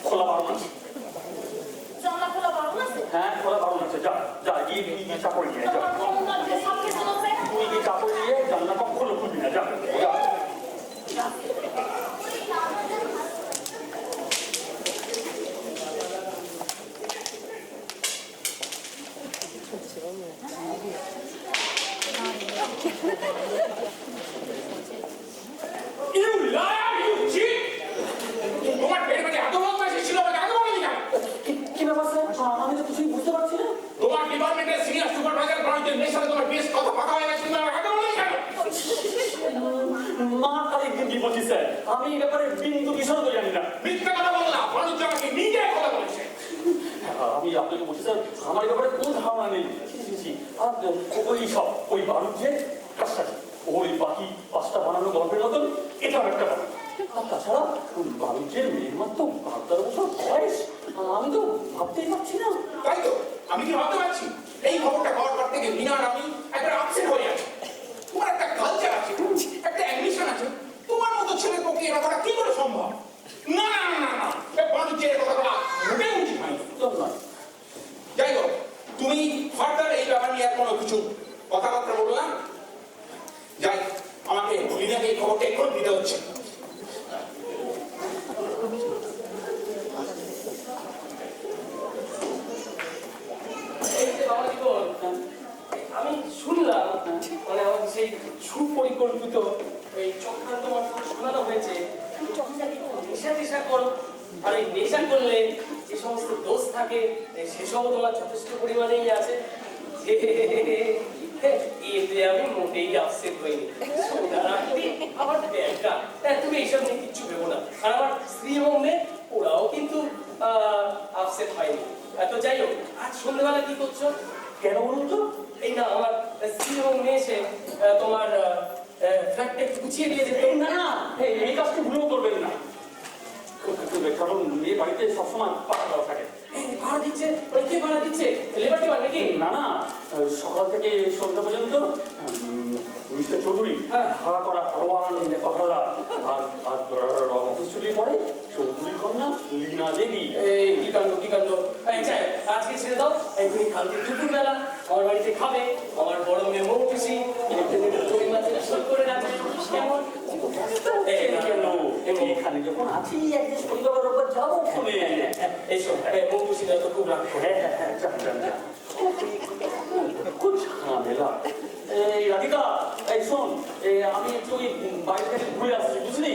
খোলা বারণ আছে। জানলা খোলা বারণ আছে? হ্যাঁ, খোলা বারণ আছে। যা যা গিয়ে চাপড় নিয়ে যা। তুই গিয়ে চাপড় নিয়ে জানলা কখনো খুলবি না। যা যা। কি ব্যাপার স্যার? আমি তো কিছুই বুঝতে পারছি না। তোমার ডিপার্টমেন্টের সিনিয়র সুপারভাইজার প্রণীতের মেয়ের সাথে তোমার বেশ কথা পাকা হয়ে গেছে, তুমি আমার হাতে বলো কেন? মা কালী দিদি বলছি স্যার, আমি এই ব্যাপারে বিন্দু বিসর্গ জানি না। মিথ্যা কথা বলো না, প্রণীত আমাকে নিজে কথা বলেছে। আমি আপনাকে বলছি স্যার, আমার এই ব্যাপারে কোনো ধারণা নেই। আর ওই সব ওই বাণিজ্যের কাজটা ওই বাকি পাঁচটা বানানো গল্পের মতন এটাও একটা গল্প। আর তাছাড়া বাণিজ্যের মেয়ের মাত্র 12 বছর বয়স, আমি তো ভাবতেই পারছি না। তাই তো, আমি কি ভাবতে পারছি? এই খবরটা পাওয়ার পর থেকে মিনা আর আমি একবার আপসেট হয়ে আছে। তোমার একটা কালচার আছে, একটা অ্যাম্বিশন আছে, তোমার মতো ছেলের পক্ষে এ কথাটা কি করে সম্ভব? না না না না না, বাণিজ্যের কথাটা মোটেই উচিত হয়নি। যাই হোক, তুমি ফার্দার এই ব্যাপার নিয়ে আর কোনো কিছু কথাবার্তা বলো না। যাই, আমাকে মিনাকে এই খবরটা এখন দিতে হচ্ছে। আমি শুনলাম মানে আমাকে সেই সুপরিকল্পিত এই চক্রান্ত মাত্র শোনানো হয়েছে, নেশা টেশা করো, আর এই নেশা করলে যে সমস্ত দোষ থাকে সেসবও তোমার যথেষ্ট পরিমাণেই আছে। এতে আমি মোটেই আপসেট হইনি। আমার ব্যাগটা, তুমি এইসব নিয়ে কিচ্ছু ভেবো না। আর আমার স্ত্রী এবং মেয়ে ওরাও কিন্তু আপসেট হয়নি। তো যাই হোক, আজ সন্ধ্যেবেলা কি করছো? কেন বলুন তো? এই না, আমার স্ত্রী এবং মেয়ে এসে তোমার ফ্ল্যাটটা গুছিয়ে দিয়ে যেত। না না, এই কাজটি ভুলেও করবেন না, কারণ মেয়ে বাড়িতে সবসময় পাড়া দেওয়া থাকে। ভাড়া দিচ্ছে? কে ভাড়া দিচ্ছে? লেবার টেবার নাকি? না না, সকাল থেকে সন্ধ্যা পর্যন্ত মিস্টার চৌধুরী ভাড়া করা আরোয়ান পাঠালা আর অফিস ছুটির পরে চৌধুরীর কন্যা লীনা দেবী। এই কি কাণ্ড, কি কাণ্ড! আজকে ছেড়ে দাও, তুমি কালকে দুপুরবেলা আমার বাড়িতে খাবে। আমার বড় মেয়ে মৌটুসি সই করে রাখবে। কেমন? এখানে যখন আছি একদিন শনিবার ওপর যাবো শুনে এইসব মৌটুসিরা তো খুব রাগ করে। খুব ঝামেলা। এই রাধিকা, এই শোন, আমি একটু ওই বাইরে থেকে ঘুরে আসছি, বুঝলি?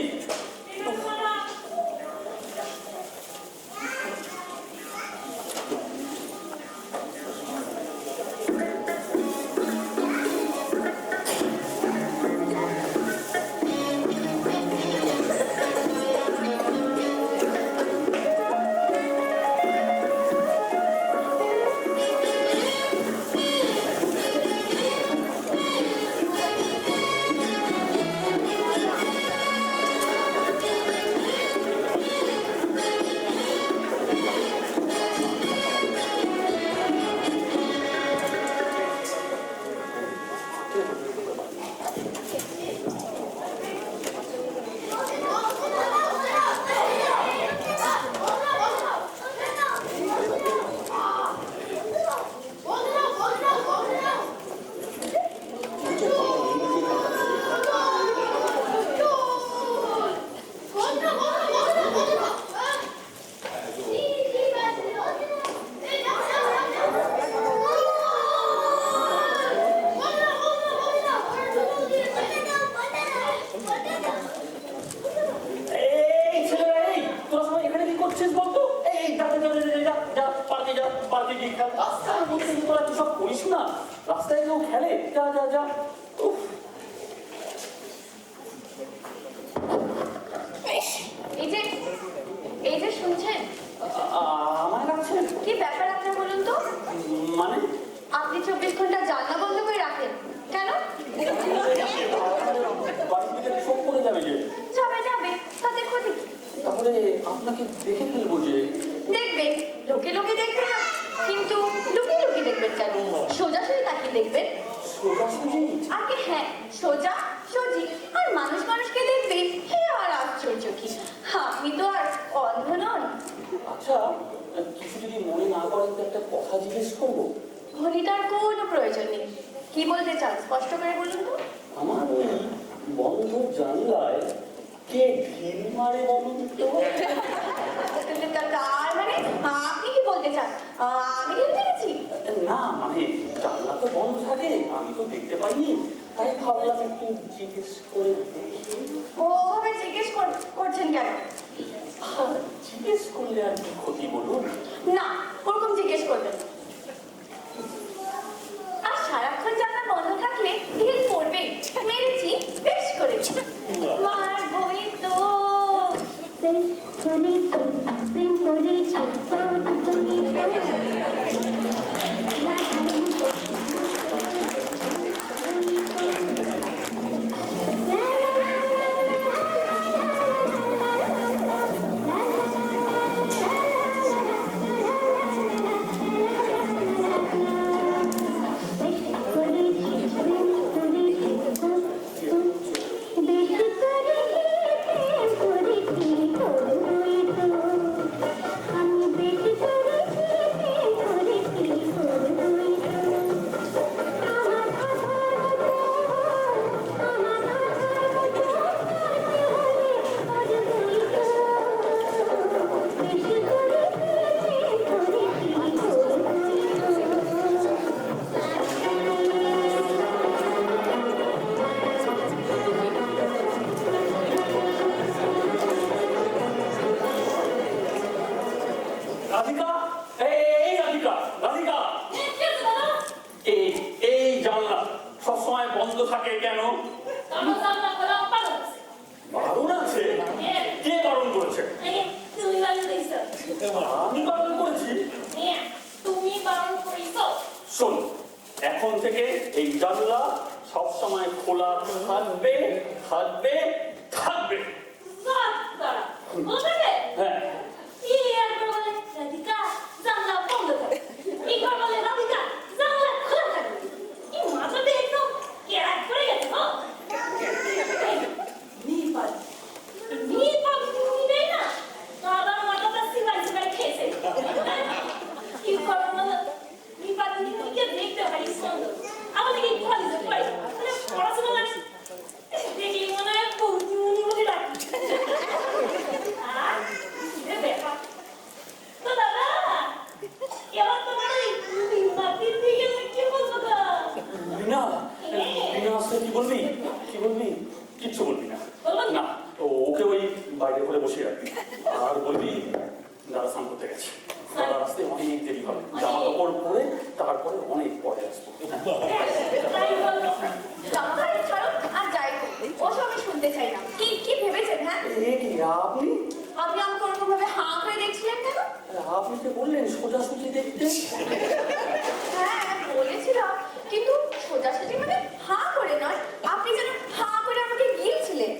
রাস্তায় কেউ খেলে? যা যা যা। এই যে শুনছেন, আমার লাগছে কি ব্যাপার আপনার বলুন তো? মানে আপনি 24 ঘন্টা জানলা বন্ধ করে রাখেন কেন? বাড়িতে সব করে যাবে যে। যাবে যাবে, তাতে ক্ষতি। তাহলে আপনাকে দেখে ফেলবো যে। দেখবেন, লোকে লোকে দেখবেন না, কিন্তু লুকিয়ে লুকিয়ে দেখবেন কেন? সোজাসুজি তাকিয়ে দেখবেন। সোজাসুজি? আগে হ্যাঁ, সোজা সোজি। আর মানুষ মানুষকে দেখবে, হে আর আশ্চর্য কি! আপনি তো আর আচ্ছা, কিছু যদি মনে না করেন তো একটা কথা জিজ্ঞেস করবো। ঘড়িটার কোনো প্রয়োজন নেই। কি বলতে চান স্পষ্ট করে বলুন তো। আমার ওই বন্ধ জানলায় কে ঢিল মারে বলুন তো? তার মানে আপনি কি বলতে চান আমি ঢিল মেরেছি? না মানে জানলা তো বন্ধ থাকে, আমি তো দেখতে পাইনি, তাই ভাবলাম একটু জিজ্ঞেস করে দেখি। ওভাবে জিজ্ঞেস করছেন কেন? জিজ্ঞেস করলে আর কি ক্ষতি বলুন? না, ওরকম জিজ্ঞেস করবেন না। আর সারাক্ষণ জানলা বন্ধ থাকলে ঢিল পড়বেই। মেরেছি, বেশ করেছি। মারবই তো। রাধিকা, এই রাধিকা, রাধিকা, এই জানলা সবসময় বন্ধ থাকে কেন? বারণ আছে? কে বারণ করেছে? আমি বারণ করেছি? শোন, এখন থেকে এই জানলা সবসময় খোলা থাকবে, থাকবে, থাকবে। হ্যাঁ, বিনা, বিনা আসলে কি বলবি? কি বলবি? কিচ্ছু বলবি না। না, ওকে ওই বাইরে করে বসে রাখবি। আর বলবি দাদা স্নান করতে গেছে, দাদা আসতে অনেক দেরি হবে, জামা কাপড় পরে তারপরে অনেক পরে আসবো। আর যাই হোক, ওসব আমি শুনতে চাই না। কি কি ভেবেছেন? হ্যাঁ, আপনি আপনি আমাকে ওরকম ভাবে হাঁ করে দেখছিলেন কেন? আপনি তো বললেন সোজাসুজি দেখতে। হ্যাঁ, বলেছিলাম, কিন্তু সোজাসুজি মানে হাঁ করে নয়। আপনি যেন হাঁ করে আমাকে গিয়েছিলেন।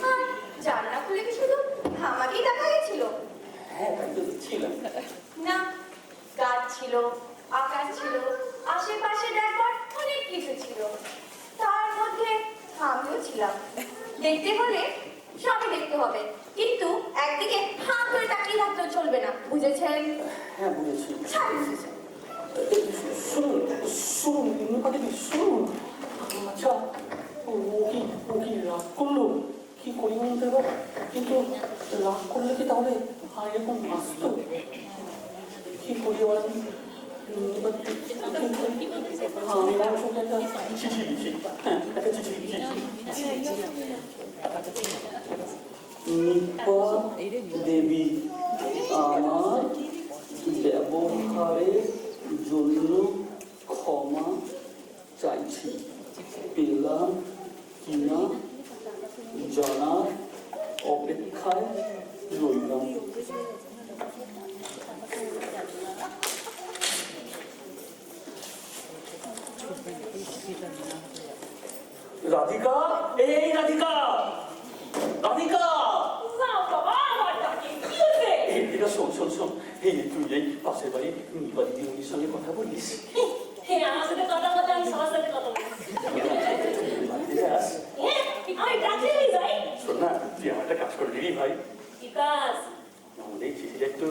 আর জানলা খুলে কি শুধু আমাকেই দেখা গেছিল? হ্যাঁ, তাই তো দেখছিলাম। না, গাছ ছিল, আকাশ ছিল, আশেপাশে দেখবার অনেক কিছু ছিল। তার মধ্যে আমিও ছিলাম। দেখতে হলে সবই দেখতে হবে, কিন্তু একদিকে হাঁ করে তাকিয়ে থাকলেও চলবে না, বুঝেছেন? হ্যাঁ, বুঝেছি। সবই বুঝেছেন। শুনুন, শুনুন, নিপাটিদি, শুনুন। আচ্ছা, ও কি রাগ করলো? কি করি বলুন তো এবার? কিন্তু রাগ করলে কি তাহলে এরকম আসতো? কি করি এবার আমি? আমি মানুষকে একটা চিঠি লিখি। হ্যাঁ, একটা চিঠি লিখি। নিপা দেবী, আমার ব্যবহারের জন্য ক্ষমা চাইছি। পেলাম কিনা জানার অপেক্ষায় রইলাম। রাধিকা, এই রাধিকা, রাধিকা, এটা শোন শোন শোন, এই তুই এই পাশের বাড়ি নিপা দিদিমণির সঙ্গে কথা বলিস। শোন না, তুই আমার একটা কাজ করে দিবি ভাই। আমাদের এই চিঠিটা একটু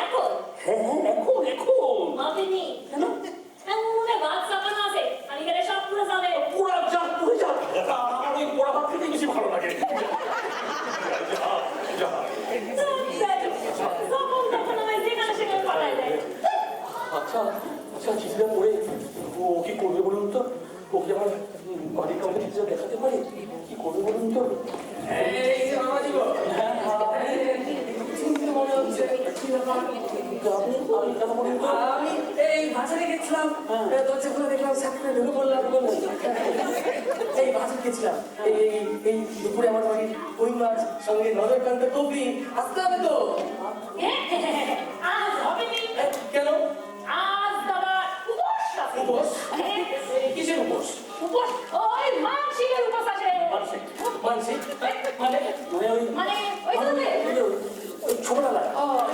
এখন হ্যাঁ হ্যাঁ এখন এখন মাপিনি কেন এমন ভাত চাপানো আছে আমি গেলে সব পুরো যাবে পোড়া যা পুড়ে যা আমার ওই পোড়া ভাত খেতে বেশি ভালো লাগে যা যা যখন তখন আমায় যেখানে সেখানে পাঠাই দেয় আচ্ছা আচ্ছা চিঠিটা পড়ে ও কি করবে বলুন তো ওকে আমার বাড়ির কাউকে চিঠিটা দেখাতে পারে কি করবে বলুন তো এই যে মামাজি গো, চিন্তা মনে হচ্ছে কি ব্যাপার? আপনি কথা বলুন তো আমি এই বাজারে গেছিলাম, দরজা খুলে দেখলাম সামনে ঢুকে পড়লাম। এই বাজারে গেছিলাম, এই দুপুরে আমার বাড়ির কই মাছ সঙ্গে নজরকান্ত কপি আসতে হবে তো। আজ হবে নি কেন? আজ দাদা উপোস আছে। উপোস? হ্যাঁ, কিসের উপোস? উপোস ওই মানসিকের উপোস আছে মানসিক? মানসিক মানে? মানে ওই মানে ওই তো যে, ওই ছোটবেলায়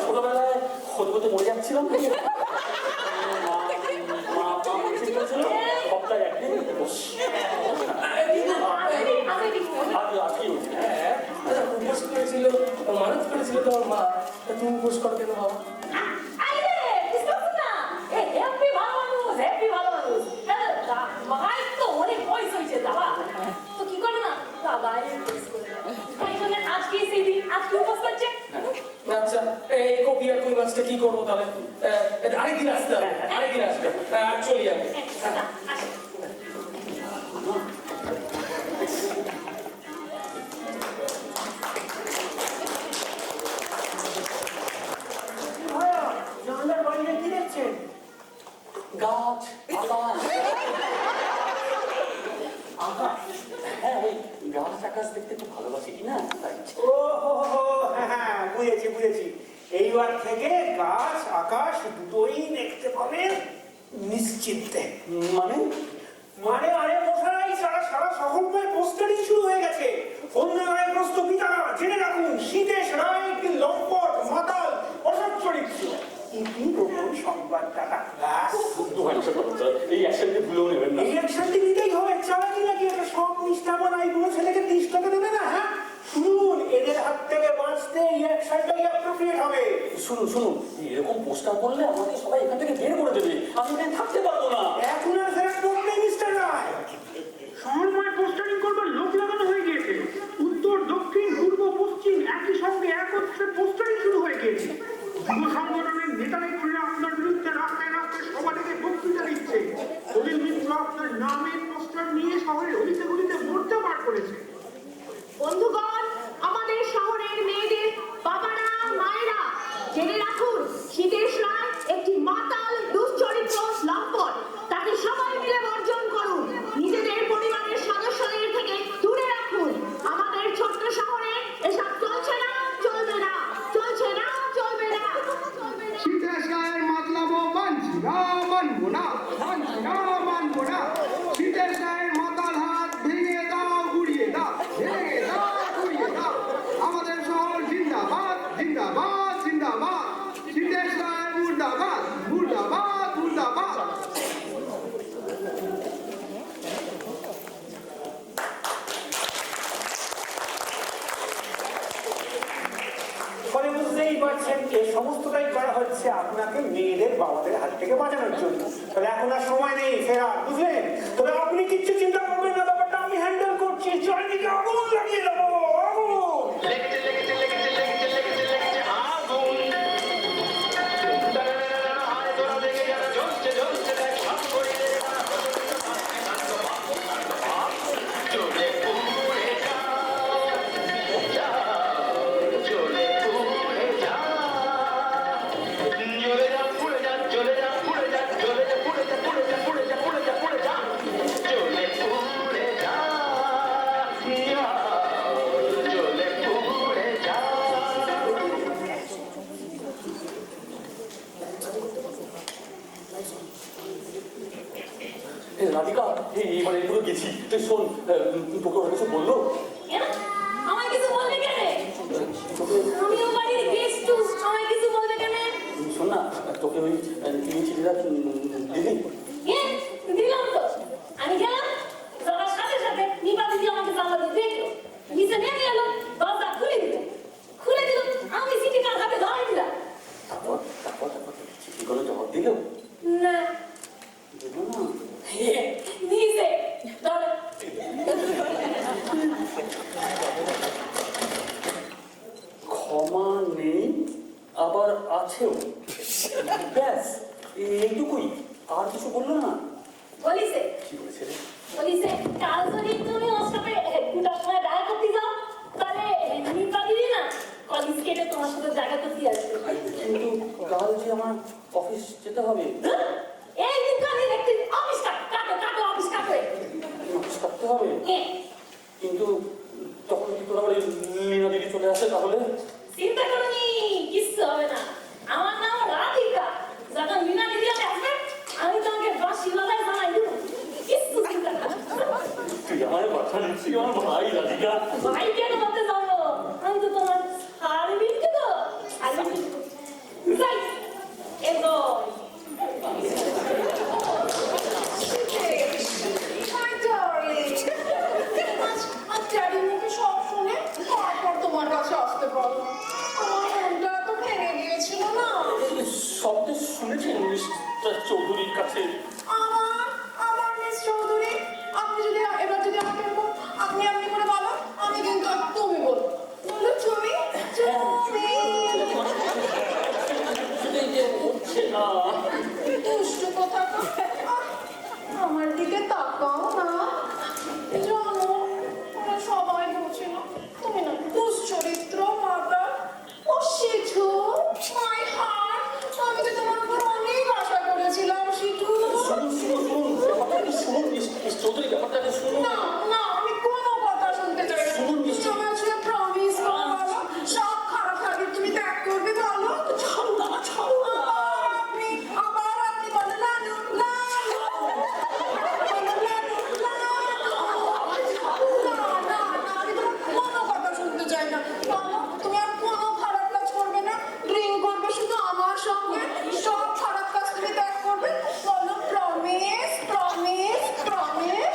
ছোটবেলায় হতে হতে মরে যাচ্ছিলাম মা মানসিক ছিল সপ্তাহে একদিন উপোস আজকে হচ্ছে আচ্ছা, উপোস করেছিল, মানত করেছিল তোমার মা, তা তুমি উপোস করো কেন বাবা? আরে বুঝতে পারছো না এই হ্যাপি ভালো মানুষ মাই তো অনেক বয়স হয়েছে দাদা তো কি করে না দাদা এই জন্য আজকে সেই দিন আজকে উপোস করছে আচ্ছা, এই কপি আর কই মাছটা কি করবো তাহলে? আরেকদিন আসতে হবে, আরেকদিন আসবে, চলি আমি। আসে জানলার বাইরে কি দেখছেন? গাছ আকাশ আকাশ হ্যাঁ ওই গাছ আকাশ দেখতে খুব ভালোবাসি কি না তাই ও হো হো, হ্যাঁ বুঝেছি বুঝেছি। এইবার থেকে গাছ আকাশ দুটোই দেখতে পাবেন নিশ্চিন্তে। মানে মানে আরে মশাই, সারা সারা শহরময় পোস্টারিং শুরু হয়ে গেছে। অন্যায় গ্রস্ত পিতারা জেনে রাখুন, শীতেশ রায় একটি লম্পট মাতাল অসৎ চরিত্র। ইতি গোপন সংবাদদাতা। ব্যাস। এই অ্যাকশনকে ভুলেও নেবেন না এই অ্যাকশনটি নিতেই হবে। চালাকি নাকি একটা সব নিষ্ঠাবান এই কোনো ছেলেকে 30 টাকা দেবে না? হ্যাঁ শুনুন, এদের হাত থেকে বাঁচতে এই অ্যাকশনটাই অ্যাপ্রোপ্রিয়েট হবে। শুনুন শুনুন এরকম পোস্টার করলে আমাদের সবাই এখান থেকে বের করে দেবে আমি এখানে থাকতে পারবো না এখন আর ফেরার পথ নেই মিস্টার রায়। শহরময় পোস্টারিং করবার লোক লাগানো হয়ে গিয়েছে। উত্তর দক্ষিণ পূর্ব পশ্চিম একই সঙ্গে একত্রে পোস্টারিং শুরু হয়ে গিয়েছে। যুব সংগঠনের নেতা নেত্রীরা আপনার বিরুদ্ধে রাস্তায় রাস্তায় সভা থেকে বক্তৃতা দিচ্ছে। দলিল মিত্র আপনার নামের পোস্টার নিয়ে শহরের অলিতে গলিতে মোর্চা বার করেছে। বন্ধুগণ, আমাদের শহরের মেয়েদের বাবারা মায়েরা জেনে রাখুন, শীতেশ রায় একটি মাতাল দুশ্চরিত্র লম্পট। তাকে সবাই মিলে বর্জন করুন, নিজেদের পরিবারের সদস্যদের থেকে দূরে রাখুন। আমাদের ছোট্ট শহরে এসব চলছে না, চলবে না, চলছে না, চলবে না। শীতেশ রায়ের মাতলামো মানছি না, মানবো না, মানছি না, মানবো না। শীতেশ রায়ের মাতাল হাত ভেঙে দাও, গুড়িয়ে দাও, ভেঙে দাও, গুড়িয়ে দাও। আমাদের শহর জিন্দাবাদ, জিন্দাবাদ, জিন্দাবাদ। শীতেশ রায় মুর্দাবাদ, মুর্দাবাদ, মুর্দাবাদ। ফলে বুঝতেই পারছেন এই সমস্তটাই করা হচ্ছে আপনাকে মেয়েদের বাবাদের হাত থেকে বাঁচানোর জন্য। তবে এখন আর সময় নেই ফেরার, বুঝলেন? তবে আপনি কিচ্ছু চিন্তা করবেন না, ব্যাপারটা আমি হ্যান্ডেল করছি। চারিদিকে আগুন লাগিয়ে দেবো, আগুন। রাধিকা এবারে এগুলো গেছি তুই শোন তোকে ওরা কিছু বললো কেন আমায় কিছু বলবে কেন তোকে আমিও বাড়ির গেস্ট আমায় কিছু বলবে কেন শোন না তোকে ওই চিঠিটা দিলি দিলাম তো আমি গেলাম যাওয়ার সাথে সাথে নিপা দিদি আমাকে জানলা দিয়ে দেখলো নিচে নেমে এলো দরজা খুলে দিল আমি চিঠিটা হাতে ধরে দিলাম তারপর ক্ষমা নেই আবার আছেও, ব্যাস এইটুকুই, আর কিছু বললো না। বলিছে কি বলেছে রে? বলিছে কাল যদি তুমি ওর সাথে দুটার সময় দেখা করতে যাও তাহলে নিপা দিদি না কলেজ কেটে তোমার সাথে দেখা করতে আসবে। কিন্তু কাল যে আমার অফিস যেতে হবে। এই দিন কালে একটি অফিস কাটো অফিস কাটো অফিস কাটতে হবে, হ্যাঁ কিন্তু তখন কি তোর আবার লীনা দিদি চলে আসে তাহলে? চিন্তা করনি কিচ্ছু হবে না। আমার নাম রাধিকা, যখন মিনা দিদি আসবে আমি তোমাকে বাসি গলায় জানাই দেবো, কিচ্ছু চিন্তা করো না। তুই আমার বাসা নিচ্ছি, আমার ভাই রাধিকা। ভাই কেন বলতে যাবো, আমি তো তোমার শাড়ি বিনতে তো যাই এগো। My darling, আজ ড্যাডির মুখে সব শুনে তারপর তোমার কাছে আসতে পারলাম। আমার মনটা তো ভেঙে গিয়েছিল না। শব্দ শুনেছেন মিস্টার চৌধুরীর কাছে? আমার মিস চৌধুরী, আপনি যদি এবার যদি আমাকে এরকম আপনি করে বলো, আমি কিন্তু আর তুমি বলবো। বলো তুমি এই যে হচ্ছে না। দুষ্টু কোথাকার। আমার দিকে তাকাও না। জানো ওরা সবাই বলছিল তুমি না দুশ্চরিত্র মাতা। ও সিধু, মাই হার্ট, আমি তো তোমার উপর অনেক আশা করেছিলাম সিধু। ব্যাপারটা শুনুন মিস চৌধুরী, ব্যাপারটা শুনুন। না না, আমি কোনো কথা শুনতে চাই না। শুনুন মিস তুমি আমাকে প্রমিস করো, বলো সব খারাপ লাগে তুমি ত্যাগ করবে, বলো। ছাড়ো না, ছাড়ো না। আবার আপনি বলো লালু লালু, বলো লালু লালু। না না না, আমি তোমার কোনো কথা শুনতে চাই না। বলো তুমি আর কোনো খারাপ কাজ করবে না, ড্রিঙ্ক করবে শুধু আমার সঙ্গে, সব খারাপ কাজ তুমি ত্যাগ করবে, বলো প্রমিস প্রমিস প্রমিস।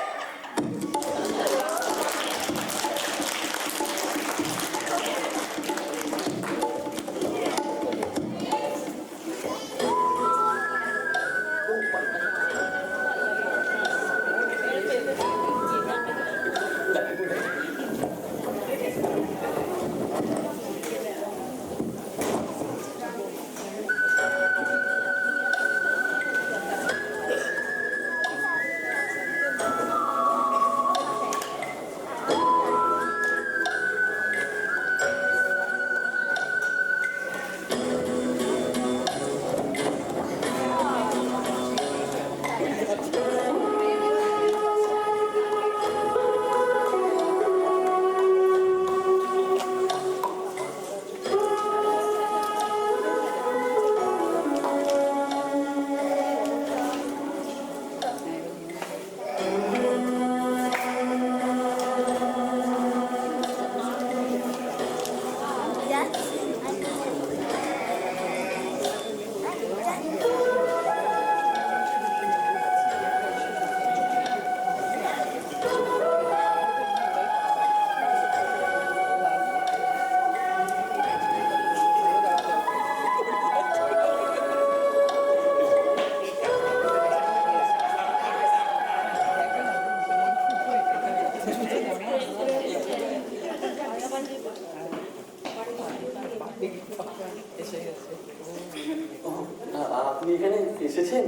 আপনি এখানে এসেছেন,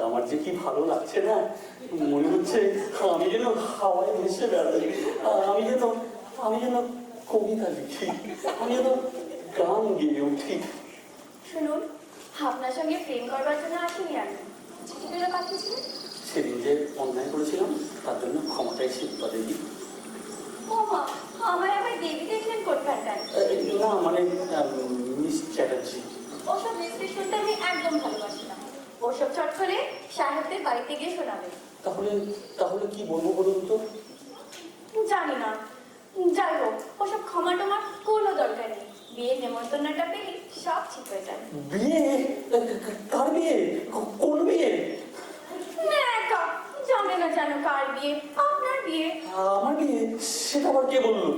আমার যে কি ভালো লাগছে না। মনে হচ্ছে আমি যেন হাওয়ায় ভেসে বেড়াই, আমি যেন কবিতা লিখি, আমি যেন গান গেয়ে উঠি। শুনুন, আপনার সঙ্গে প্রেম করবার জন্য আসিনি আমি, চিঠি করে পাঠিয়েছিলেন। সেদিন যে অন্যায় করেছিলাম তার জন্য ক্ষমা চাইছি দেবী। ও মা, আমার আবার দেবী দেখলেন কোথাকার? না মানে মিস চ্যাটার্জি। ওসব মিস্ত্রি শুনতে আমি একদম ভালোবাসি না। ওসব চট করে সাহেবদের বাড়িতে গিয়ে শোনাবে। তাহলে কি বলবো বলুন তো? জানি না, যাই হোক ওসব ক্ষমা টমার কোনো দরকার নেই। বিয়ের নেমন্তন্নটা পেলে সব ঠিক হয়ে যাবে। বিয়ে? কার বিয়ে? কোন বিয়ে? একা জানে না জানো কার বিয়ে? আপনার বিয়ে। আমার বিয়ে? সেটা আবার কে বললো?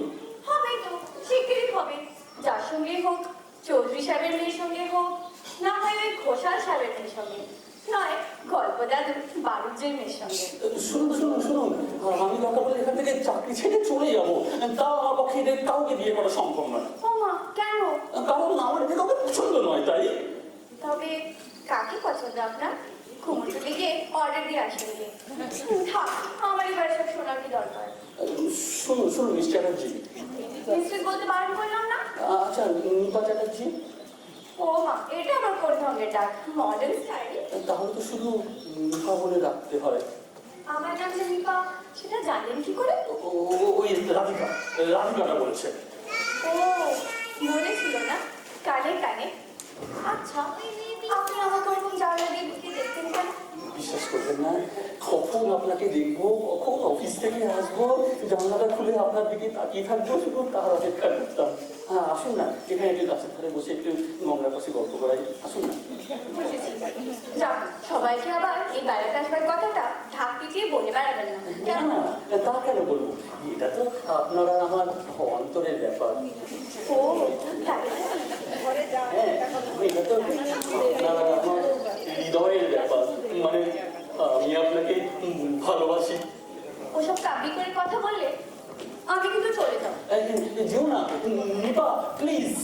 হবে তো, শিগগিরই হবে। যার সঙ্গে হোক, চৌধুরী সাহেবের মেয়ের সঙ্গে হোক, না হয় ওই ঘোষাল সাহেবের মেয়ের সঙ্গে, নয় গল্প দাদু বারুজ্যের মেয়ের সঙ্গে। শুনুন, আমি দরকার পড়লে এখান থেকে চাকরি ছেড়ে চলে যাবো, তা আমার পক্ষে এদের কাউকে বিয়ে করা সম্ভব নয়। ও মা, কেন? আসেনি। থাক, আমার এবার সব শোনার কি দরকার? শুনুন শুনুন মিস চ্যাটার্জি। মিস্ট্রেস বলতে বারণ করলাম না? আচ্ছা নিপা চ্যাটার্জি, ও মা, এটা আবার কোন ঢঙ্গের ডাক? Modern style? তাহলে তো শুধু নিপা বলে রাখতে হয়। আমার নাম যে নিপা, সেটা জানেন কি করে? ওই রাধিকাটা বলেছে। ও, মনে ছিল না? কানে কানে। আচ্ছা, আপনি আমাকে ওরকম জানলা দিয়ে ঢুকে দেখতেন কেন? বিশ্বাস করবেন না, কখন আপনাকে দেখবো, কখন অফিস থেকে আসবো, জানলাটা খুলে আপনার দিকে তাকিয়ে থাকবো, শুধু তার অপেক্ষা করতাম। হ্যাঁ আসুন না, এখানে একটু গাছের ধারে বসে একটু গঙ্গার পাশে গল্প করাই, আসুন না। বুঝেছি। যাক, সবাইকে আবার এই বেড়াতে আসবার কথাটা ঢাক পিটিয়ে বলে বেড়াবেন না। না কেন? না, তা কেন বলবো, এটা তো আপনারা আমার অন্তরের ব্যাপার। ও, তাই না? হ্যাঁ, এটা তো আপনারা আমার হৃদয়ের ব্যাপার, মানে আমি আপনাকে ভালোবাসি। ওসব কাবি করে কথা বললে আমি কিন্তু চলে যাব। যেও না নিপা, প্লিজ।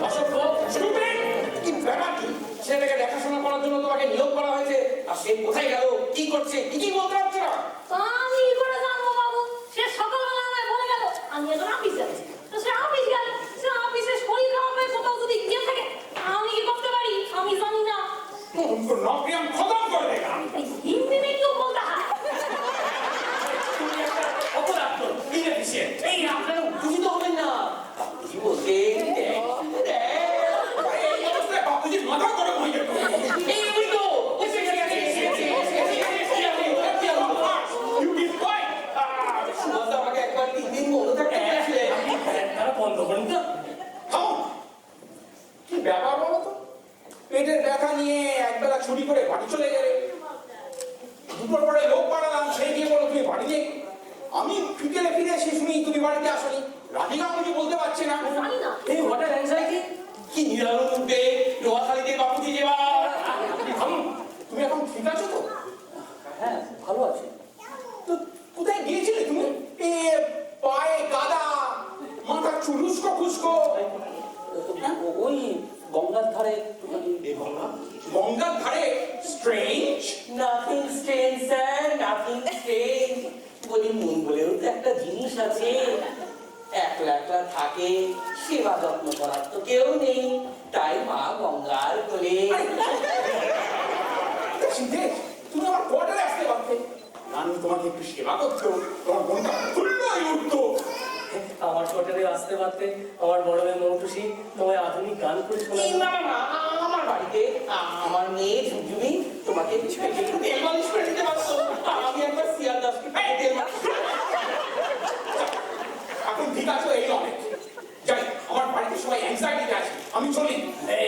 অসভ্য, stupid! কি ব্যাপার কি? ছেলেটাকে দেখাশোনা করার জন্য তোমাকে নিয়োগ করা হয়েছে, আর সে কোথায় গেল, কি করছে, কি বলতে পারছো না? আমি কি করে জানবো বাবু? সে সকালবেলা আমায় বলে গেল আমি এখন অফিস যাচ্ছি। তো সে অফিস গেল, সে অফিসে শরীর খারাপ হয়ে কোথাও যদি গিয়ে থাকে, আমি কি করতে পারি? আমি জানি না। तुमको नौकरी हम खत्म कर देगा। এই হিন্দি में क्यों बोलता है? তুমি একটা অপরাধ, ইনএফিশিয়েন্ট। এই আপনারা বুঝতে হবেন না, কি বলতে এই অবস্থায় বাপুজির মাথা গরম হয়ে যেত। এই তো You be quiet! সুভাষ আমাকে একবার 3 দিন মনে থাকতে বলেছিলেন। তারা বন্ধ করুন তো। থামো। কি ব্যাপার বলো তো? পেটের ব্যথা নিয়ে একবেলা ছুটি করে বাড়ি চলে গেলে, দুপুর পরে লোক পাঠালাম, সে গিয়ে বলো তুমি বাড়ি নেই। আমি বিকেলে ফিরে এসে শুনি তুমি বাড়িতে আসনি। রাধিকা আমাকে বলতে পারছে না। জানি না। এই হোয়াট অ্যাংজাইটি, কি নিরালো মুখে লোহাখালিতে বাপুজি যেবা। থামো, তুমি এখন ঠিক আছো তো? হ্যাঁ ভালো আছে। তো কোথায় গিয়েছিলে তুমি? এ পায়ে কাদা, মাথা চুলুস্কো খুস্কো। ওই গঙ্গার ধারে একটুখানি। গঙ্গার ধারে? Strange. Nothing strange sir, nothing strange. বলি মন বলেও তো একটা জিনিস আছে, একলা একলা থাকে, সেবা যত্ন করার তো কেউ নেই, তাই মা গঙ্গার কোলে। সিদ্ধেশ, তুমি আমার কোয়ার্টারে আসতে পারতে। আমি তোমাকে একটু সেবা করতো, তোমার মনটা খুললো হয়ে উঠতো। আমার কোয়ার্টারে আসতে পারতে, আমার বড় মেয়ে মৌটুসি তোমায় আধুনিক গান করে এই শোনাবে। না আমার বাড়িতে আমার মেয়ে ঝুমঝুমি তোমাকে একটু তেল মালিশ করে দিতে পারতো। আমি একবার সিয়ার দাসকে তেল মালিশ। এখন ঠিক আছে, এই অনেক। যাই, আমার বাড়িতে সবাই অ্যাংজাইটিতে আছে, আমি চলি।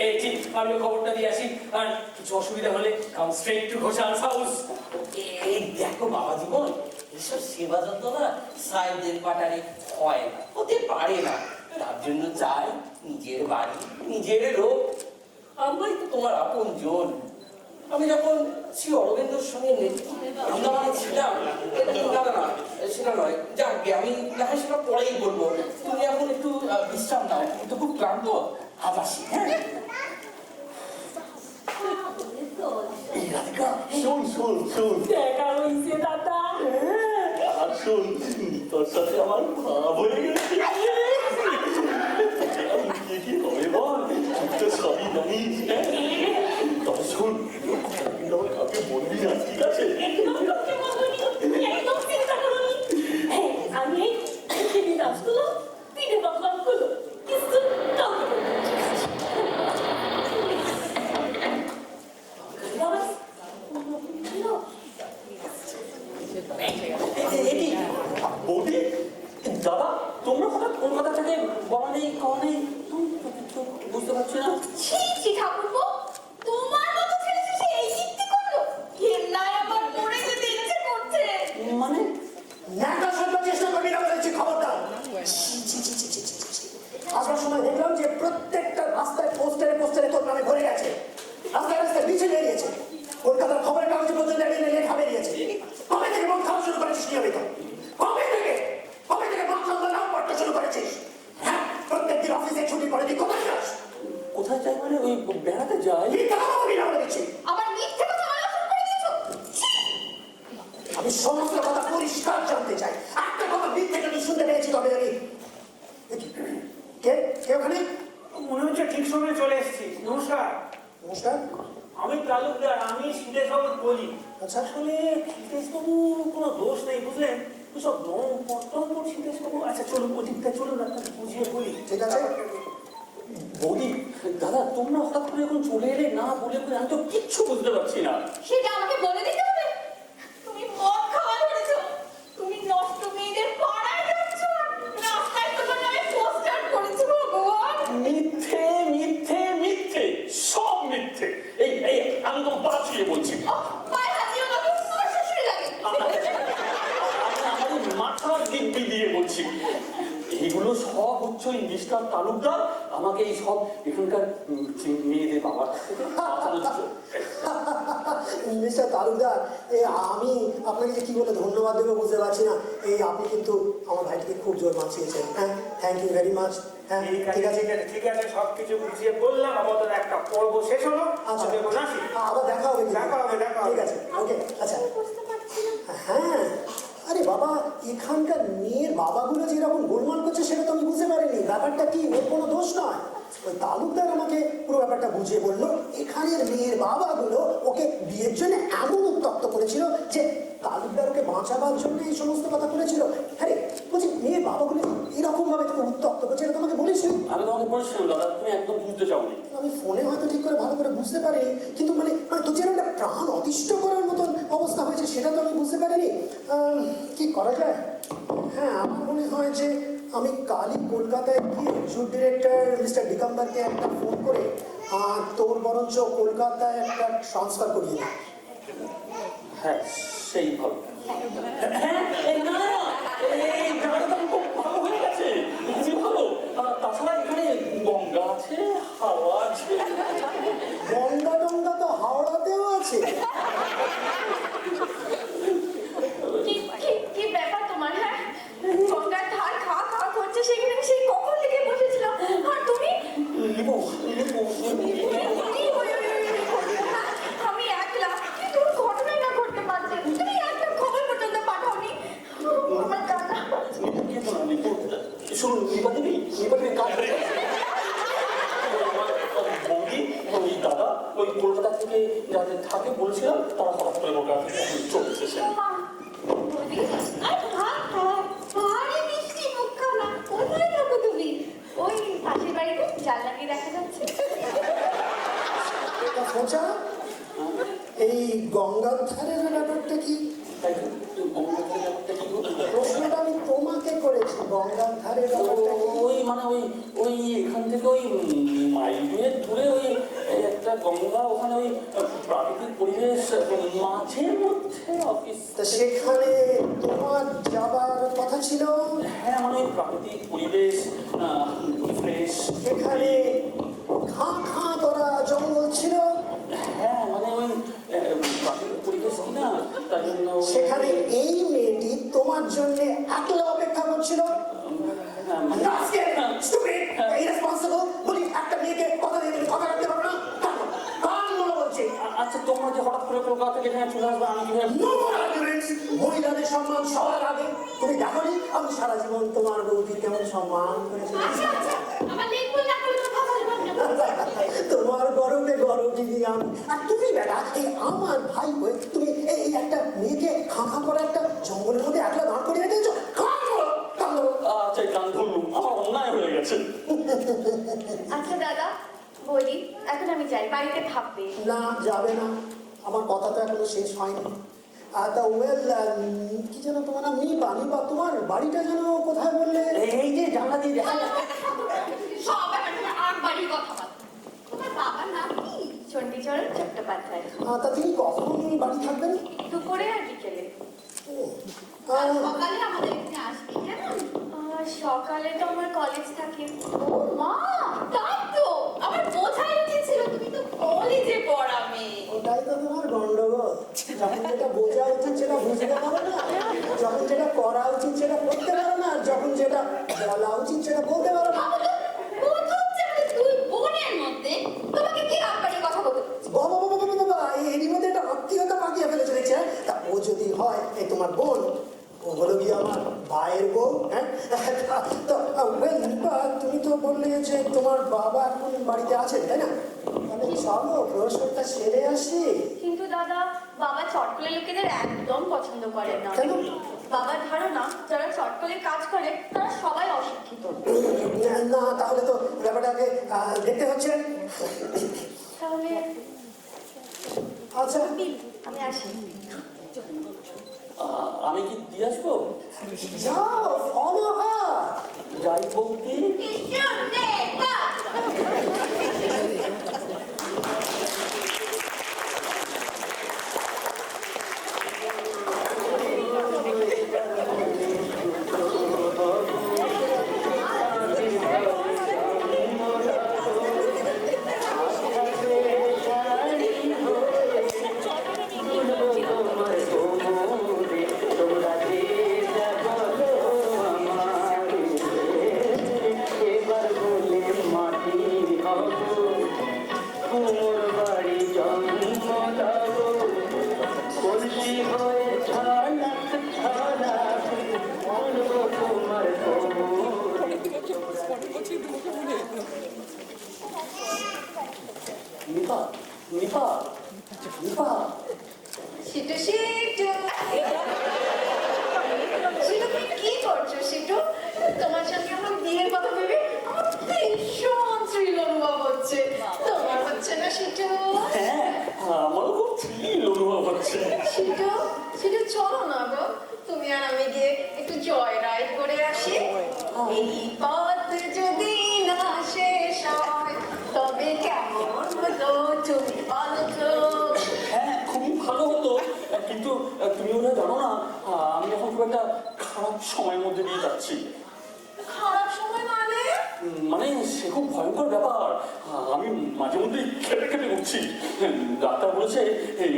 এই ঠিক, আমিও খবরটা দিয়ে আসি। আর কিছু অসুবিধা হলে কাম স্ট্রেট টু ঘোষালস হাউস। এই দেখো বাবা জীবন, এসব সেবা যত্ন না সাইদের কোয়ার্টারে হয় না, হতে পারে না। তার জন্য চাই নিজের বাড়ি, নিজের লোক। আমরাই তো তোমার আপন জন। আমি যখন শ্রী অরবিন্দর সঙ্গে বৃন্দাবনে ছিলাম, না না না সেটা নয়, যাক আমি না হয় সেটা পরেই বলবো। তুমি এখন একটু বিশ্রাম নাও, তো খুব ক্লান্ত, আজ আসি। হ্যাঁ এই রাধিকা, শোন শোন শোন, দেখা হইছে দাদা। আর শোন, তোর সাথে আমার ভাব হয়ে গেছে। কি হবে বল, তুই তো সবই জানিস। তবে শোন, কাউকে বলবি না, ঠিক আছে? একদম চিন্তা করুন। আমি এই দিন আসতো আমি সমস্ত কথা পরিষ্কার জানতে চাই। একটা কথা মিথ্যে যদি শুনতে পেরেছি তবে আমি কে কে ওখানে? মনে হচ্ছে ঠিক সময় চলে এসেছি। নমস্কার, নমস্কার। আমি তালুকদার, আমি সিদ্ধেশবাবু বলি। আচ্ছা। আসলে সিদ্ধেশবাবু কোনো দোষ নেই, বুঝলেন? সব নম সিদ্ধেশবাবু। আচ্ছা চলুন, ওদিকটা চলুন, আপনাকে বুঝিয়ে বলি। ঠিক আছে। বৌদি, দাদা তোমরা হঠাৎ করে এখন চলে এলে না বলে করে আমি তো কিচ্ছু বুঝতে পারছি না। সেটা আমাকে বলে দিতে হবে? তুমি মদ খাওয়া ধরেছো, তুমি নষ্ট মেয়েদের পাড়ায় যাচ্ছ, রাস্তায় তোমার নামে পোস্টার করেছো। ভগবান, মিথ্যে মিথ্যে মিথ্যে, সব মিথ্যে। এই এই আমি তোমার পা ছুঁয়ে বলছি, পায়ে হাত দিও না, তোমার শ্বশুর লাগে। আমার মাথার দিব্যি দিয়ে বলছি। এইগুলো সব হচ্ছে ওই মিস্টার তালুকদার আমাকে এই সব এখানকার মেয়েদের বাবার কাছ থেকে বাঁচানোর জন্য। মিস্টার তালুকদার, আমি আপনাকে যে কি বলে ধন্যবাদ দেবো বুঝতে পারছি না। আপনি কিন্তু আমার ভাইটিকে খুব জোর মাছিয়েছেন। হ্যাঁ, থ্যাংক ইউ ভেরি মাচ। হ্যাঁ, ঠিক আছে। ঠিক আছে, সবকিছু বুঝিয়ে বললাম। আমাদের একটা পর্ব শেষ হলো। আচ্ছা, দেখুন আসি। আবার দেখা হবে। দেখা হবে। ঠিক আছে, ওকে। আচ্ছা, বুঝতে পারছি না। হ্যাঁ, আরে বাবা, এখানকার মেয়ের বাবাগুলো যেরকম গোলমাল করছে সেটা তো আমি বুঝতে পারিনি। ব্যাপারটা কি, ওর কোনো দোষ নয়। ওই তালুকদার আমাকে পুরো ব্যাপারটা বুঝিয়ে বললো। এখানের মেয়ের বাবাগুলো ওকে বিয়ের জন্য এমন উত্তপ্ত করেছিল যে তালুকদার ওকে বাঁচাবার জন্য এই সমস্ত কথা করেছিল। আরে বলছি, মেয়ের বাবাগুলো এরকম ভাবে তোকে উত্তপ্ত করছে, এটা তোমাকে বলিস? আমি তোমাকে বলছিলাম দাদা, তুমি একদম বুঝতে চাওনি। আমি ফোনে হয়তো ঠিক করে ভালো করে বুঝতে পারিনি, কিন্তু মানে তোর যেন একটা প্রাণ অতিষ্ঠ করার মতন অবস্থা হয়েছে সেটা তো আমি বুঝতে পারিনি। কি করা যায়? হ্যাঁ, আমার মনে হয় যে আমি কালই কলকাতায় গিয়ে শুট ডিরেক্টর মিস্টার দিগম্বরকে একটা ফোন করে তোর বরঞ্চ কলকাতায় একটা ট্রান্সফার করিয়ে দিই। হ্যাঁ, সেই ভালো। হ্যাঁ, এই না না, এই জায়গাটা তো খুব ভালো হয়ে গেছে, খুবই ভালো। তাছাড়া এখানে গঙ্গা আছে, হাওয়া আছে। গঙ্গা টঙ্গা তো হাওড়াতেও আছে। কি ব্যাপার তোমার? হ্যাঁ, গঙ্গার ধার খা খা করছে, সেখানে আমি সেই কখন থেকে বসেছিলাম, আর তুমি আমি একলা, কিন্তু ঘটনাই না ঘটতে পারছে। তুমি একটা খবর পর্যন্ত পাঠাওনি। আমার কান্না পাচ্ছে। শুনুন, নিপাতিনি কাজ হয়ে গেছে। বৌদি, ওই দাদা, ওই কলকাতা থেকে যাদের থাকে বলছিলাম, তারা হঠাৎ করে কলকাতা থেকে এখন চলে এসেছে। বৌদি, আর ভাত খাও, ভারী মিষ্টি মুখখানা। কোথায় থাকো তুমি? ওই পাশের বাড়িতে জাল লাগিয়ে দেখা যাচ্ছে। খোঁচা, এই গঙ্গার ধারের ব্যাপারটা কি? তাই তো, গঙ্গার ব্যাপারটা কি বলতে? প্রশ্নটা আমি তোমাকে করেছি, গঙ্গার ধারের ব্যাপারটা কি? ওই মানে ওই এখান থেকে ওই মাইল দুয়েক দূরে ওই একটা গঙ্গা, ওখানে ওই প্রাকৃতিক পরিবেশ, মাঝের মধ্যে অফিস। তা সেখানে তোমার যাবার কথা ছিল? হ্যাঁ, মানে ওই প্রাকৃতিক পরিবেশ, ফ্রেশ। সেখানে খাঁ খাঁ করা জঙ্গল ছিল। হ্যাঁ, মানে ওই প্রাকৃতিক পরিবেশ কি না, তার জন্য সেখানে এই মেয়েটি তোমার জন্য একলা অপেক্ষা করছিল। বলি, একটা মেয়েকে কথা দিয়ে দিলে কথা রাখতে পারো না? কান মনে বলছে। আচ্ছা, তোমরা যে হঠাৎ করে কলকাতা থেকে এখানে চলে আসবে, আমি কিভাবে? No more arguments! মহিলাদের সম্মান সবার আগে। তুমি দেখোনি আমি সারা জীবন তোমার বৌদির কেমন সম্মান করেছি? আমার লেগ বল না করে কথা বলবো না। তোমার গরমে গরম দিদি আমি। আর তুমি বেটা, এই আমার ভাই হয়ে তুমি এই একটা মেয়েকে খাঁখা করা একটা জঙ্গলের মধ্যে একলা দাঁড় করে রেখেছো। আচ্ছা, গান ধরলুম, আমার অন্যায় হয়ে গেছে। আচ্ছা দাদা, বলি এখন আমি যাই, বাড়িতে থাকবে। না, যাবে না, আমার কথা তো এখনো শেষ হয়নি। তা ওয়েল, কি যেন তোমার নাম? নিপা। তোমার বাড়িটা যেন কোথায় বললে? এই যে জানলা দিয়ে দেখা যাচ্ছে। সব এখন আর বাড়ির কথা বল। তোমার বাবার নাম কি? চণ্ডীচরণ চট্টোপাধ্যায়। তা তিনি কখন বাড়ি থাকবেন? দুপুরে আর বিকেলে। সকালে আমাদের এখানে আসবি কেমন? সকালে তো আমার কলেজ থাকে। ও মা, তাই তো আমার বোঝাই উচিত ছিল, তুমি তো কলেজে পড়াবে। ওটাই তো তোমার গন্ডগোল। যখন যেটা বোঝা উচিত সেটা বুঝতে পারো না, যখন যেটা করা উচিত সেটা করতে পারো না, আর যখন যেটা বলা উচিত সেটা বলতে পারো না। দুই বোনের মধ্যে তোমাকে কি আব্বারি কথা বলতে? বাবা, এরই মধ্যে একটা আত্মীয়তা পাকিয়ে ফেলে চলেছে। তা ও যদি হয় এই তোমার বোন, ও হলো গিয়ে আমার ভাইয়ের বউ। হ্যাঁ, তো নিপা, তুমি তো বললে যে তোমার বাবা এখন বাড়িতে আছেন, তাই না? তাহলে চলো প্রশ্নটা সেরে আসি। কিন্তু দাদা, বাবা চটকলে লোকেদের একদম পছন্দ করেন না। কেন? বাবার ধারণা যারা চটকলে কাজ করে তারা সবাই অশিক্ষিত। না, তাহলে তো ব্যাপারটাকে দেখতে হচ্ছে। তাহলে আচ্ছা, আমি আসি। আমি কি দিয়ে আসবো? যাও, ফলো হার। যাই বলতে নিপা, নিপা, নিপা। সিটু সিটু সিটু, তুমি কি করছো সিটু? তোমার সঙ্গে আমার বিয়ের কথা ভেবে আমার ভীষণ থ্রিল অনুভব হচ্ছে। তোমার হচ্ছে না সিটু? হ্যাঁ, আমারও খুব থ্রিল অনুভব হচ্ছে। সিটু সিটু, চলো না গো, তুমি আর আমি গিয়ে একটু জয় রাইড করে আসি। এই পথ যদি না শেষ হয় তবে কেমন হতো তুমি বলো তো? হ্যাঁ, খুবই ভালো হতো, কিন্তু তুমি ওরা জানো না, আমি এখন খুব একটা খারাপ সময়ের মধ্যে দিয়ে যাচ্ছি। খারাপ সময় মানে? মানে সে খুব ভয়ঙ্কর ব্যাপার। আমি মাঝে মধ্যে খেপে খেপে উঠছি। ডাক্তার বলেছে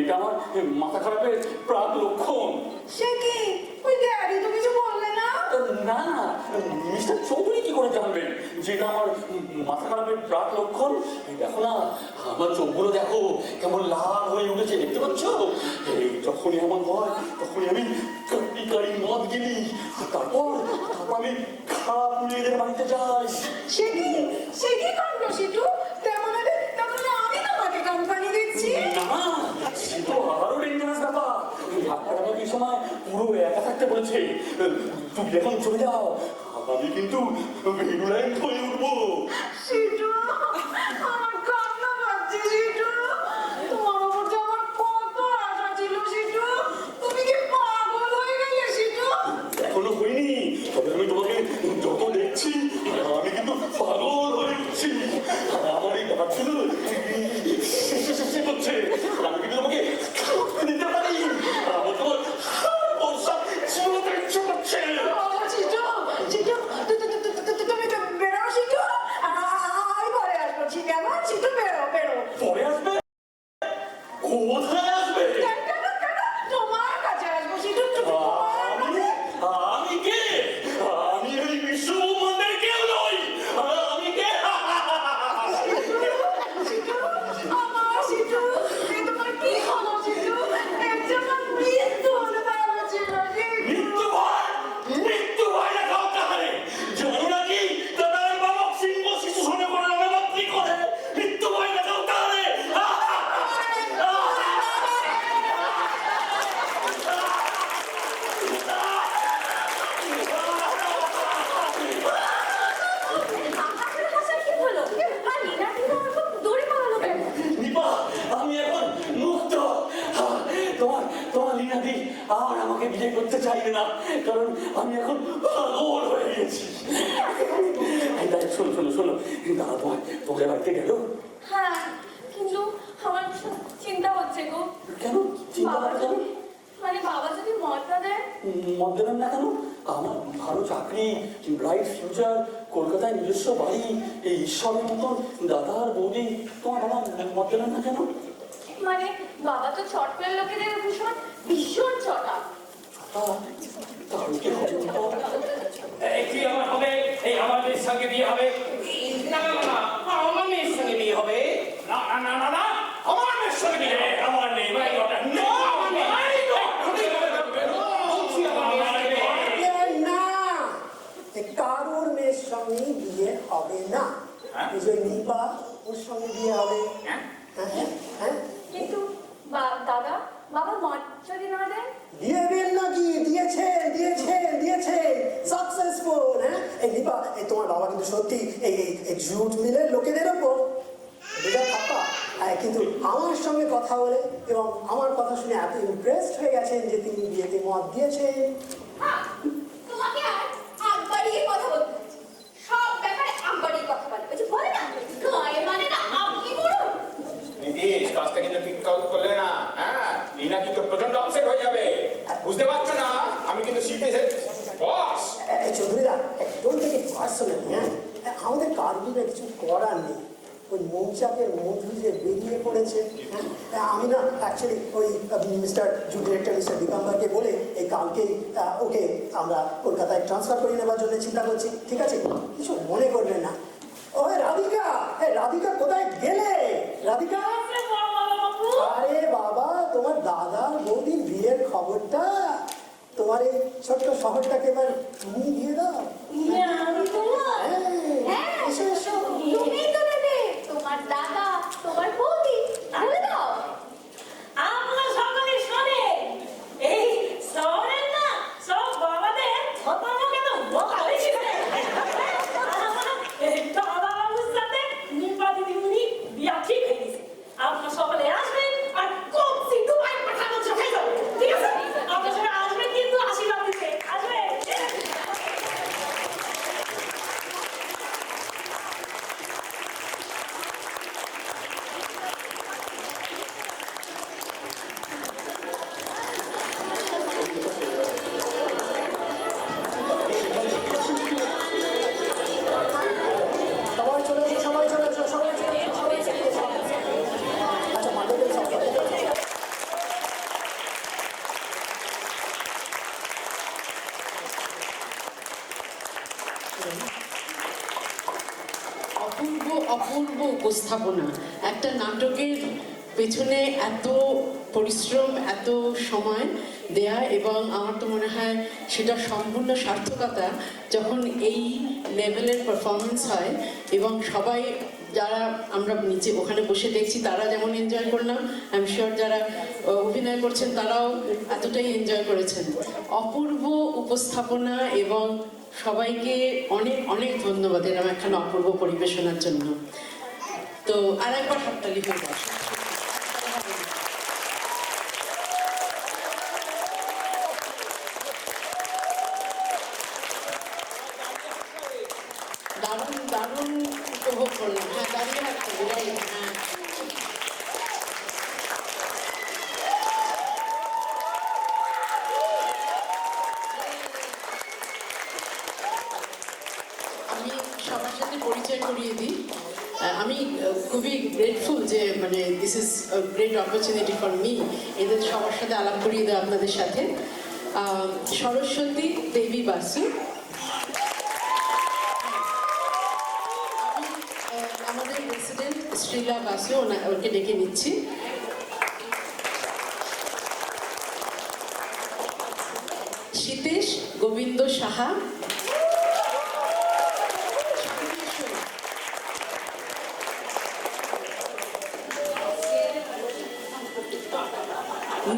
এটা আমার মাথা খারাপের প্রাক লক্ষণ। সে কি? ওই ড্যাডি তো কিছু বললে না? না না, মিস্টার চৌধুরী কি করে জানবেন যেটা আমার মাথা খারাপের প্রাক লক্ষণ? দেখো না, আমার চোখগুলো দেখো কেমন লাল হয়ে উঠেছে, দেখতে পাচ্ছ? যখনই এমন হয় তখনই আমি কাটি কারি মদ গেলি, তারপর আমি খারাপ মেয়েদের বাড়িতে যাই। সে কি? সে কি কাণ্ড সিটু? তেমন হলে আমি তোমাকে কোম্পানি দিচ্ছি। না, সে তো আরো ডেঞ্জারাস ব্যাপার। ডাক্তার আমাকে এই সময় পুরো একা থাকতে বলেছে। তুমি এখন চলে যাও, আমি কিন্তু ভিরুলেন্ট হয়ে উঠবো। সিটু, আমার কান্না পাচ্ছে সিটু। তোমার উপর যে আমার কত আশা ছিল সিটু। তুমি কি পাগল হয়ে গেলে সিটু? এখনো হইনি, তবে আমি তোমাকে যত দেখছি আমি কিন্তু পাগল হয়ে উঠছি। আমার এই ব্যাপারগুলো করছে, আমি কিন্তু তোমাকে নিতে পারি। আমার তোমার জীবনটা ইচ্ছে করছে। সিটু সিটু, তুমি বেরো সিটু। আমি পরে আসবো, ঠিক আছে? সিটু বেরো বেরো। পরে আসবে? কোথায় আসবে? কেন? তোমার কাছে আসবো সিটু। আমি কে? আমি এই বিশ্ব ব্রহ্মাণ্ডের কেউ নই। আমি কে? আমার সিটু, এই তোমার কি খবর সিটু? একজন মৃত্যু হলে ভালো ছিল মৃত্যু ভয়, মৃত্যু ভয় দেখাও তাহলে। জানো নাকি দাদার বাবা সিংহ শিশু সনে করে নামে কি করে? মৃত্যু ভয় দেখাও তাহলে। নিপা, আমি এখন মুক্ত। তোমার লীনাদি আর আমাকে বিয়ে করতে চাইবে না, কারণ আমি এখন পাগল হয়ে গেছি। তাই শোনো, দাদা তোমাদের বাড়িতে গেল? হ্যাঁ, কিন্তু আমার চিন্তা হচ্ছে গো। কেন চিন্তা বাবা করে? কেন যদি বাবা যদি মদটা দেয়? মদ দেবেন না কেন? আমার ভালো চাকরি, ব্রাইট ফিউচার, কলকাতায় নিজস্ব বাড়ি, এই ঈশ্বরের মতন দাদা আর বৌদি, তোমার বাবা মদ দেবেন না কেন? বাবা তো চটকলের লোকেদের ভীষণ চটা। তাহলে কি হবে? কি আমার হবে? এই আমার মেয়ের সঙ্গে বিয়ে হবে? না না না, আমার মেয়ের সঙ্গে বিয়ে হবে? না, আমার মেয়ের সঙ্গে বিয়ে হবে। আমার নেই, আমার নেই। সত্যি এই জুট মিলের লোকেদের ওপর এটা থাপ্পা। কিন্তু আমার সঙ্গে কথা বলে এবং আমার কথা শুনে এত ইমপ্রেসড হয়ে গেছেন যে তিনি বিয়েতে মত দিয়েছেন। হ্যাঁ, তোমাকে আর আগ বাড়িয়ে কথা বলতে হচ্ছে। সব ব্যাপারে আগ বাড়িয়ে কথা বলে। ওই যে বলে না, গায়ে মানে না আপনি বলুন। নীতিশ, কাজটা কিন্তু ঠিক করলে না। হ্যাঁ, লীনা কিন্তু প্রচন্ড আপসেট হয়ে যাবে। বুঝতে পারছো না? আমি কিন্তু শিখেছি বস। চৌধুরীরা ডোন্ট টেক ইট পার্সোনালি। হ্যাঁ, আমাদের কারগুলো কিছু করার নেই। ওই মৌচাকের মধু যে বেরিয়ে পড়েছে। হ্যাঁ, আমি না অ্যাকচুয়ালি ওই মিস্টার জুট ডিরেক্টর মিস্টার দিগম্বরকে বলে এই কালকেই ওকে আমরা কলকাতায় ট্রান্সফার করে নেবার জন্য চিন্তা করছি। ঠিক আছে, কিছু মনে করবেন না। ওই রাধিকা, রাধিকা কোথায় গেলে? রাধিকা, আরে বাবা, তোমার দাদার বৌদির বিয়ের খবরটা তোমার এই ছোট্ট শহরটাকে এবার তুমি দিয়ে দাও। হ্যাঁ, এসো এসো। তুমি তো দেবে। তোমার দাদা, তোমার বৌদি, বলে দাও। আপনারা সকলে শোনেন, এই শহরের না সব বাবাদের হতমকে তো বোকা হয়েছে। দাদা বাবুর সাথে নিপা দিদিমণি বিয়া ঠিক হয়ে গেছে। আপনারা সকলে আসবেন আর কমসি দুবাই পাঠানোর চোখে যাবে। ঠিক আছে, আপনারা সবাই আসবেন কিন্তু আশীর্বাদ দিতে আসবেন। সবাই চলে এসো, সবাই চলে এসো, সবাই চলে এসো, সবাই চলে এসো। আচ্ছা, মান্ডলিক সব করে দাও। অপূর্ব অপূর্ব উপস্থাপনা। একটা নাটকের পেছনে এত পরিশ্রম, এত সময় দেয়া, এবং আমার তো মনে হয় সেটা সম্পূর্ণ সার্থকতা যখন এই লেভেলের পারফরমেন্স হয়। এবং সবাই যারা আমরা নিচে ওখানে বসে দেখছি তারা যেমন এনজয় করলাম, আই এম শিওর যারা অভিনয় করছেন তারাও এতটাই এনজয় করেছেন। অপূর্ব উপস্থাপনা, এবং সবাইকে অনেক অনেক ধন্যবাদ এরকম একটা অপূর্ব পরিবেশনার জন্য। তো আর একবার হাততালি হয়ে গেছে। দারুণ দারুণ উপভোগ করলাম। হ্যাঁ, দাঁড়িয়ে হাততালি, রাইট। হ্যাঁ, আমি সবার সাথে পরিচয় করিয়ে দিই। আমি খুবই গ্রেটফুল যে মানে this is great opportunity for me এদের সবার সাথে আলাপ করিয়ে দেওয়া আপনাদের সাথে। সরস্বতী দেবী বাসু, আমি আমাদের প্রেসিডেন্ট শ্রীলা বাসু ওকে ডেকে নিচ্ছি। সীতেশ গোবিন্দ সাহা,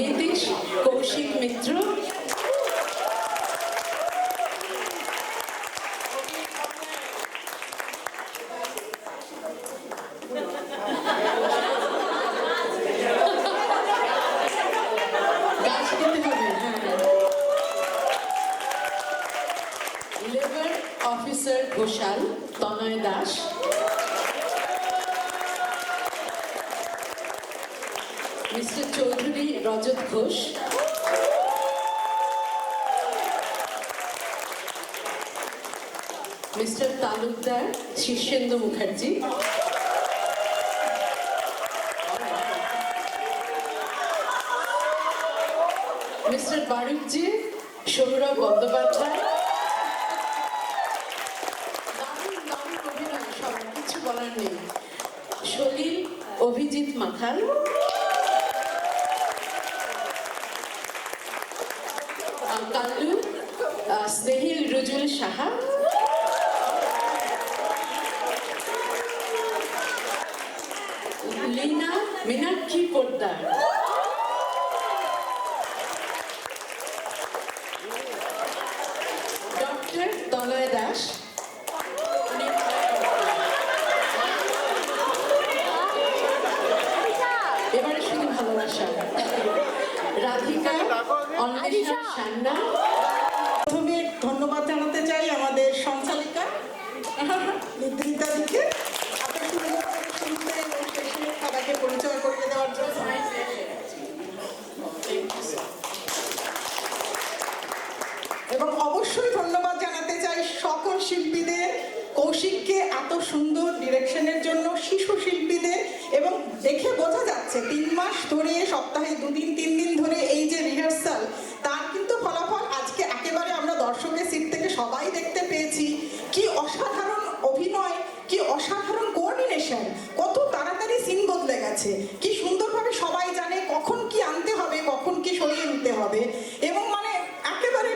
নীতিশ কৌশিক মিত্র, গাছ দিতে হবে। হ্যাঁ, লেবার অফিসার ঘোষাল তনয় দাস, মিস্টার চৌধুরী রজত ঘোষ, মিস্টার তালুকদার শীর্ষেন্দু মুখার্জি, মিস্টার বারুকজি সৌরভ বন্দ্যোপাধ্যায়। দারুণ দারুণ অভিনয়, সব কিছু বলার নেই। সলিল অভিজিৎ মাখাল, কাল্লু স্নেহিল রুজুল সাহা, লীনা মীনাক্ষী পোদ্দার, ডক্টর তনয় দাস, উনি অন্বেষা সান্না। প্রথমে ধন্যবাদ জানাতে চাই আমাদের সঞ্চালিকা নিদ্রিতাদিকে এত সুন্দর করে শুরুতে এবং শেষে সবাইকে পরিচয় করিয়ে দেওয়ার জন্য। এবং অবশ্যই ধন্যবাদ জানাতে চাই সকল শিল্পীদের, কৌশিককে এত সুন্দর ডিরেকশনের জন্য, শিশু শিল্পীদের, এবং দেখে বোঝা যাচ্ছে 3 মাস ধরে সপ্তাহে 2 দিন 3 দিন ধরে এই যে রিহার্সাল, তার কিন্তু ফলাফল আজকে একেবারে আমরা দর্শকের সিট থেকে সবাই দেখতে পেয়েছি। কি অসাধারণ অভিনয়, কি অসাধারণ কোঅর্ডিনেশন, কত তাড়াতাড়ি সিন বদলে গেছে, কি সুন্দরভাবে সবাই জানে কখন কি আনতে হবে, কখন কি সরিয়ে নিতে হবে, এবং মানে একেবারে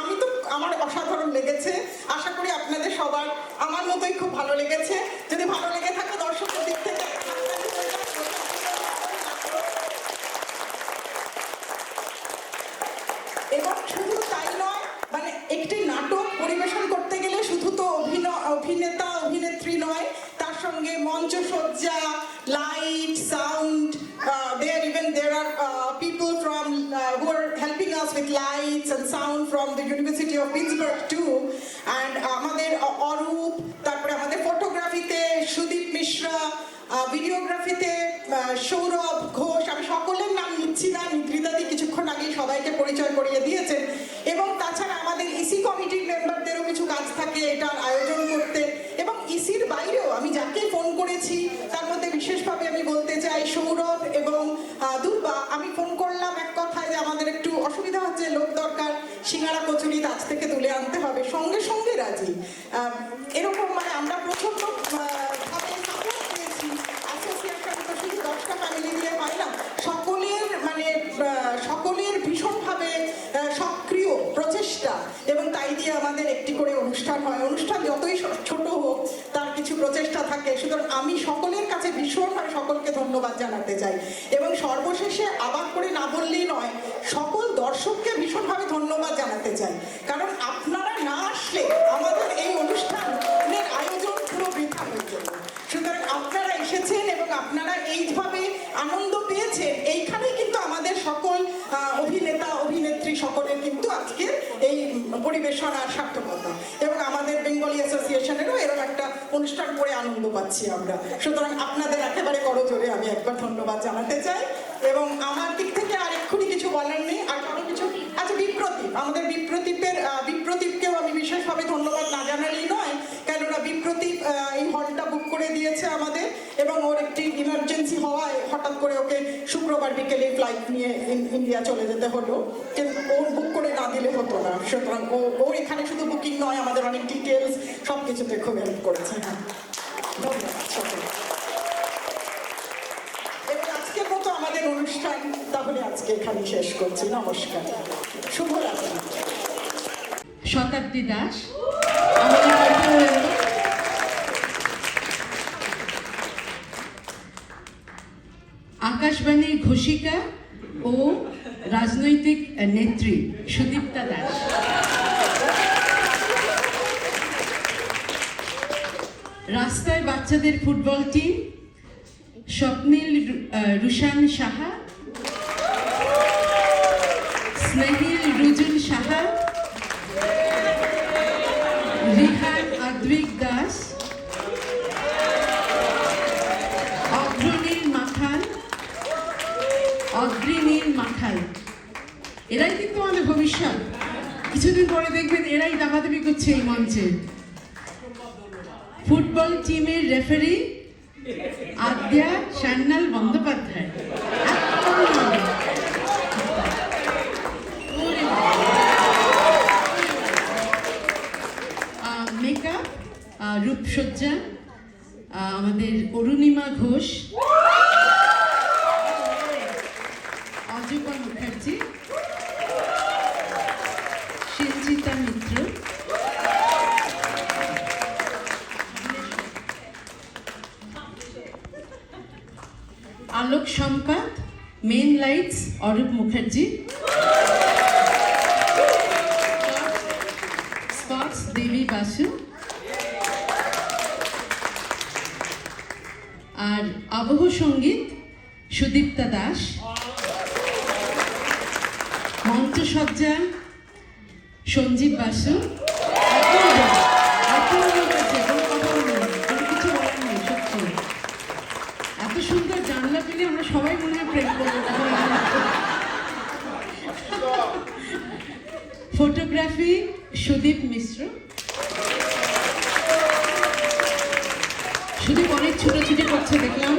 আমি তো আমার অসাধারণ লেগেছে। আশা করি আপনাদের সবার আমার মতোই খুব ভালো লেগেছে। যদি ভালো লেগে থাকে দর্শকের দিক থেকে এবং শুধু তাই নয়, মানে একটি নাটক পরিবেশন করতে গেলে শুধু তো অভিনেতা অভিনেত্রী নয়, তার সঙ্গে মঞ্চসজ্জা, light, sound, there are people from who are helping us with lights and sound from the University of Pittsburgh too, and আমাদের অরূপ, তারপরে আমাদের ফটোগ্রাফিতে সুদীপ মিশ্রা, ভিডিওগ্রাফিতে সৌরভ ঘোষ, আমি সকলের নাম নিচ্ছি না, নিদ্রিতাদি কিছুক্ষণ আগেই সবাইকে পরিচয় করিয়ে দিয়েছেন। এবং তাছাড়া আমাদের ইসি কমিটির মেম্বারদেরও কিছু কাজ থাকে এটার আয়োজন করতে, এবং ইসির বাইরেও আমি যাকে ফোন করেছি তার মধ্যে বিশেষভাবে আমি বলতে চাই সৌরভ এবং দুর্বা। আমি ফোন করলাম এক কথায় যে আমাদের একটু অসুবিধা হচ্ছে, লোক দরকার, সিঙ্গারা কচুরি আজ থেকে তুলে আনতে হবে, সঙ্গে সঙ্গে রাজি। এরকম মানে আমরা প্রচন্ড ভাবে সাপোর্ট পেয়েছি। অ্যাসোসিয়েশন তো শুধু 10টা ফ্যামিলি দিয়ে হয় না, সকলের ভীষণভাবে সক্রিয় প্রচেষ্টা, এবং তাই দিয়ে আমাদের একটি করে অনুষ্ঠান হয়। অনুষ্ঠান যতই ছোট হোক তার কিছু প্রচেষ্টা থাকে, সুতরাং আমি সকলের কাছে ভীষণভাবে সকলকে ধন্যবাদ জানাতে চাই। এবং সর্বশেষে আবার করে না বললেই নয়, সকল দর্শককে ভীষণভাবে ধন্যবাদ জানাতে চাই, কারণ আপনারা না আসলে আমাদের এই অনুষ্ঠানের আয়োজন পুরো বৃথা হয়ে যাবে। সুতরাং আপনারা এসেছেন এবং আপনারা এইভাবে আনন্দ পেয়েছেন, এইখানেই কিন্তু আমাদের সকল অভিনেতা অভিনেত্রী সকলের কিন্তু আজকের এই পরিবেশনার সার্থকতা, এবং আমাদের বেঙ্গলি অ্যাসোসিয়েশনেরও এরকম একটা অনুষ্ঠান করে আনন্দ পাচ্ছি আমরা। সুতরাং আপনাদের একেবারে করজোরে আমি একবার ধন্যবাদ জানাতে চাই। এবং আমার দিক থেকে আর এক্ষুনি কিছু বলার নেই। আর কারো কিছু আচ্ছা, বিপ্রদীপ, আমাদের বিপ্রদীপকেও আমি বিশেষভাবে ধন্যবাদ না জানালেই নয়, কেননা বিপ্রদীপ এই হলটা বুক করে দিয়েছে আমাদের, এবং ওর একটি ইমার্জেন্সি হওয়ায় হঠাৎ করে ওকে শুক্রবার বিকেলে ফ্লাইট নিয়ে ইন্ডিয়া চলে যেতে হলো, কিন্তু ওর বুক করে না দিলে হতো না। সুতরাং ওর এখানে শুধু বুকিং নয়, আমাদের অনেক ডিটেলস সব কিছুতে খুব হেল্প করেছে। হ্যাঁ, ধন্যবাদ সকলকে। এবং আজকের মতো আমাদের অনুষ্ঠান তাহলে আজকে এখানে শেষ করছি। নমস্কার, শুভরাত্রি। শতাব্দী দাস আমাদের মধ্যে, আকাশবাণীর ঘোষিকা ও রাজনৈতিক নেত্রী সুদীপ্তা দাস, রাস্তায় বাচ্চাদের ফুটবল টিম স্বপ্নীল রুশান সাহা, স্নেহিল রুজুল সাহা, রিহান আদ্রিক দাস, অগ্রনীল মাখাল, এরাই কিন্তু আমাদের ভবিষ্যৎ। কিছুদিন পরে দেখবেন এরাই দাবাদাবি করছে এই মঞ্চে। ফুটবল টিমের রেফারি আদ্যা সান্যাল বন্দ্যোপাধ্যায়, মেকআপ রূপসজ্জা আমাদের অরুণিমা ঘোষ, অজয় মুখার্জি, সঞ্চিতা মিত্র, আলোক সম্পাদ, main lights Arup Mukherjee, spots Debi Basu, আর আবহ সঙ্গীত সুদীপ্তা দাস, মঞ্চসজ্জা সঞ্জীব বাসু। এত সুন্দর জানলা পেলে আমরা সবাই মনে হয় প্রেম করবো। ফটোগ্রাফি সুদীপ মিশ্র। সুদীপ অনেক ছুটোছুটি করছে দেখলাম।